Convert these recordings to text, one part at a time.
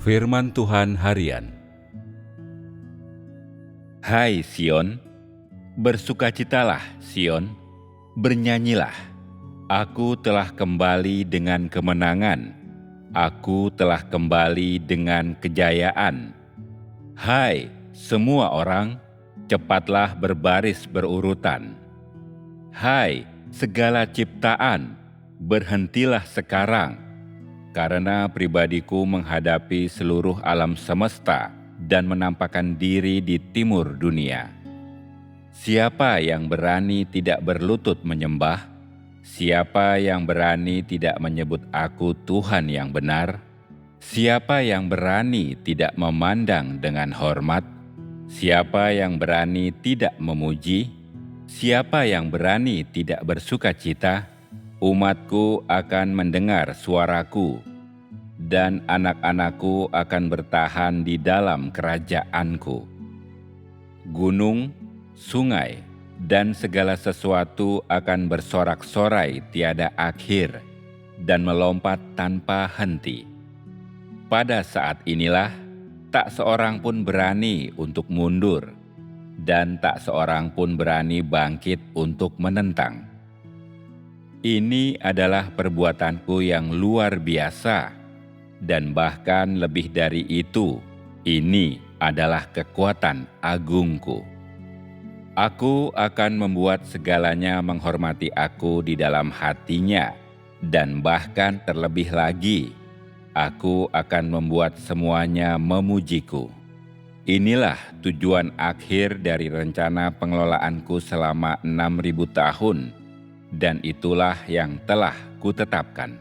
Firman Tuhan Harian. Hai Sion, bersukacitalah Sion, bernyanyilah. Aku telah kembali dengan kemenangan, aku telah kembali dengan kejayaan. Hai semua orang, cepatlah berbaris berurutan. Hai segala ciptaan, berhentilah sekarang, karena pribadiku menghadapi seluruh alam semesta dan menampakkan diri di timur dunia. Siapa yang berani tidak berlutut menyembah? Siapa yang berani tidak menyebut aku Tuhan yang benar? Siapa yang berani tidak memandang dengan hormat? Siapa yang berani tidak memuji? Siapa yang berani tidak bersukacita? Umatku akan mendengar suaraku, dan anak-anakku akan bertahan di dalam kerajaanku. Gunung, sungai, dan segala sesuatu akan bersorak-sorai tiada akhir dan melompat tanpa henti. Pada saat inilah, tak seorang pun berani untuk mundur, dan tak seorang pun berani bangkit untuk menentang. Ini adalah perbuatanku yang luar biasa, dan bahkan lebih dari itu, ini adalah kekuatan agungku. Aku akan membuat segalanya menghormati aku di dalam hatinya, dan bahkan terlebih lagi, aku akan membuat semuanya memujiku. Inilah tujuan akhir dari rencana pengelolaanku selama 6.000 tahun, dan itulah yang telah kutetapkan.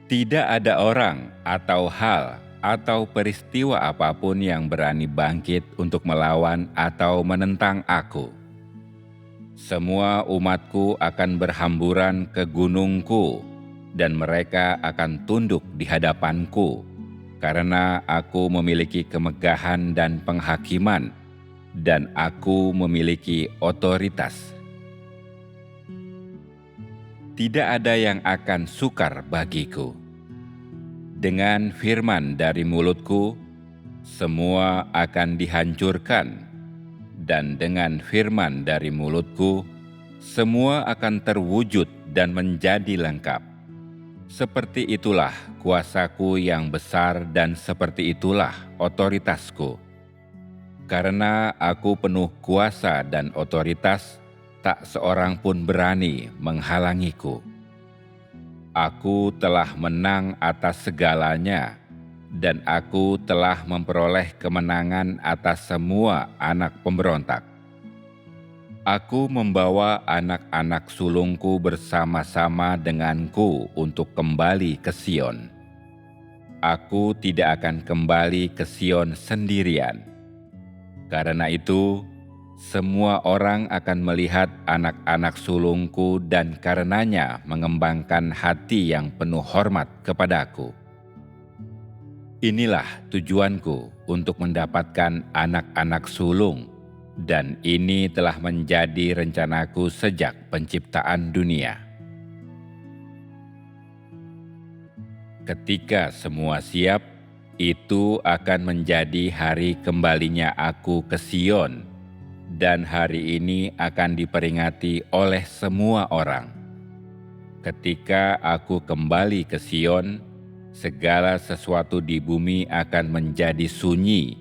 Tidak ada orang atau hal atau peristiwa apapun yang berani bangkit untuk melawan atau menentang aku. Semua umatku akan berhamburan ke gunungku, dan mereka akan tunduk di hadapanku, karena aku memiliki kemegahan dan penghakiman, dan aku memiliki otoritas. Tidak ada yang akan sukar bagiku. Dengan firman dari mulutku, semua akan dihancurkan, dan dengan firman dari mulutku, semua akan terwujud dan menjadi lengkap. Seperti itulah kuasaku yang besar, dan seperti itulah otoritasku. Karena aku penuh kuasa dan otoritas, tak seorang pun berani menghalangiku. Aku telah menang atas segalanya, dan aku telah memperoleh kemenangan atas semua anak pemberontak. Aku membawa anak-anak sulungku bersama-sama denganku untuk kembali ke Sion. Aku tidak akan kembali ke Sion sendirian. Karena itu, semua orang akan melihat anak-anak sulungku dan karenanya mengembangkan hati yang penuh hormat kepadaku. Inilah tujuanku untuk mendapatkan anak-anak sulung, dan ini telah menjadi rencanaku sejak penciptaan dunia. Ketika semua siap, itu akan menjadi hari kembalinya aku ke Sion, dan hari ini akan diperingati oleh semua orang. Ketika aku kembali ke Sion, segala sesuatu di bumi akan menjadi sunyi,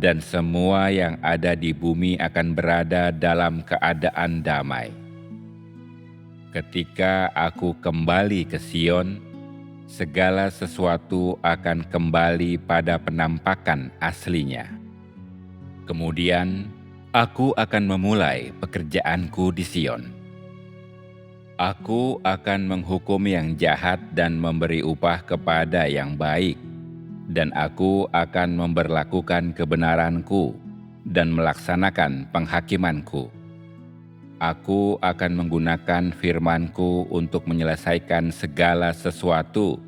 dan semua yang ada di bumi akan berada dalam keadaan damai. Ketika aku kembali ke Sion, segala sesuatu akan kembali pada penampakan aslinya. Kemudian, aku akan memulai pekerjaanku di Sion. Aku akan menghukum yang jahat dan memberi upah kepada yang baik, dan aku akan memberlakukan kebenaranku dan melaksanakan penghakimanku. Aku akan menggunakan firmanku untuk menyelesaikan segala sesuatu,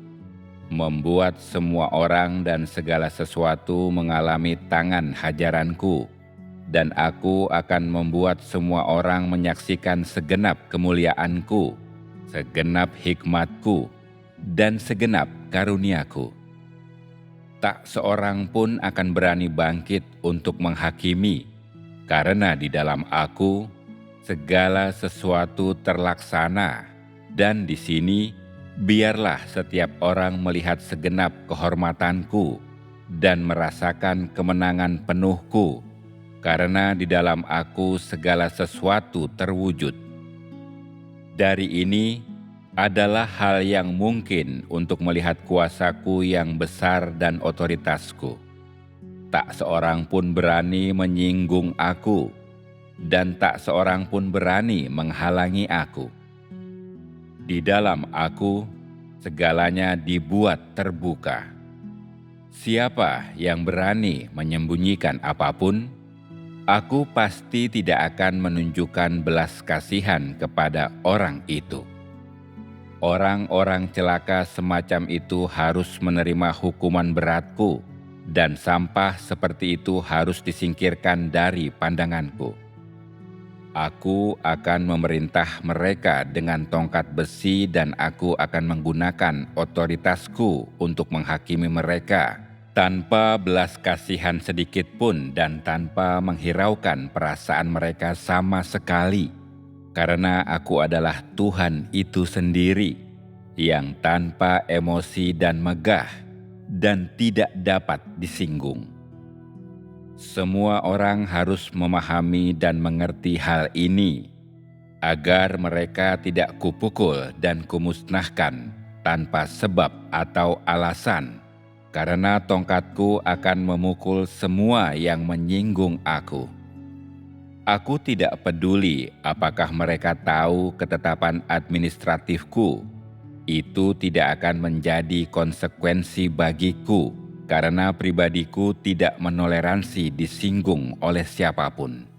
membuat semua orang dan segala sesuatu mengalami tangan hajaranku, dan aku akan membuat semua orang menyaksikan segenap kemuliaanku, segenap hikmatku, dan segenap karuniaku. Tak seorang pun akan berani bangkit untuk menghakimi, karena di dalam Aku segala sesuatu terlaksana, dan di sini biarlah setiap orang melihat segenap kehormatanku dan merasakan kemenangan penuhku, karena di dalam Aku segala sesuatu terwujud. Dari ini adalah hal yang mungkin untuk melihat kuasaku yang besar dan otoritasku. Tak seorang pun berani menyinggung Aku, dan tak seorang pun berani menghalangi Aku. Di dalam Aku, segalanya dibuat terbuka. Siapa yang berani menyembunyikan apapun? Aku pasti tidak akan menunjukkan belas kasihan kepada orang itu. Orang-orang celaka semacam itu harus menerima hukuman beratku, dan sampah seperti itu harus disingkirkan dari pandanganku. Aku akan memerintah mereka dengan tongkat besi, dan Aku akan menggunakan otoritasku untuk menghakimi mereka, tanpa belas kasihan sedikit pun dan tanpa menghiraukan perasaan mereka sama sekali. Karena Aku adalah Tuhan itu sendiri, yang tanpa emosi dan megah, dan tidak dapat disinggung. Semua orang harus memahami dan mengerti hal ini, agar mereka tidak kupukul dan kumusnahkan tanpa sebab atau alasan, karena tongkatku akan memukul semua yang menyinggung Aku. Aku tidak peduli apakah mereka tahu ketetapan administratifku. Itu tidak akan menjadi konsekuensi bagiku, karena pribadiku tidak menoleransi disinggung oleh siapapun.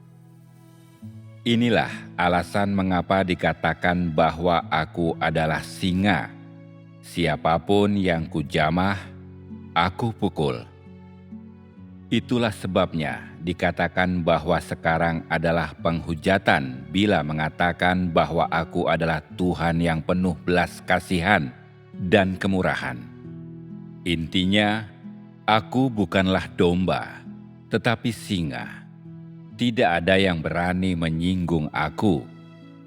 Inilah alasan mengapa dikatakan bahwa Aku adalah singa. Siapapun yang kujamah, Aku pukul. Itulah sebabnya dikatakan bahwa sekarang adalah penghujatan bila mengatakan bahwa Aku adalah Tuhan yang penuh belas kasihan dan kemurahan. Intinya, Aku bukanlah domba, tetapi singa. Tidak ada yang berani menyinggung Aku.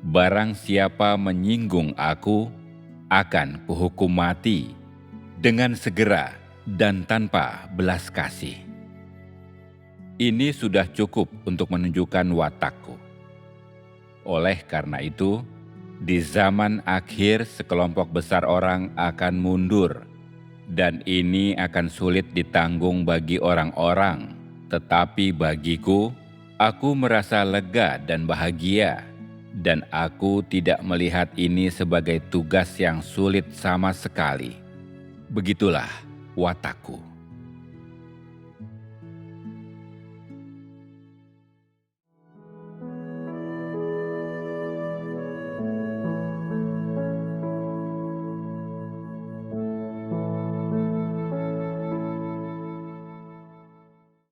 Barang siapa menyinggung Aku, akan kuhukum mati dengan segera dan tanpa belas kasih. Ini sudah cukup untuk menunjukkan watakku. Oleh karena itu, di zaman akhir sekelompok besar orang akan mundur, dan ini akan sulit ditanggung bagi orang-orang. Tetapi bagiku, Aku merasa lega dan bahagia, dan Aku tidak melihat ini sebagai tugas yang sulit sama sekali. Begitulah watakku.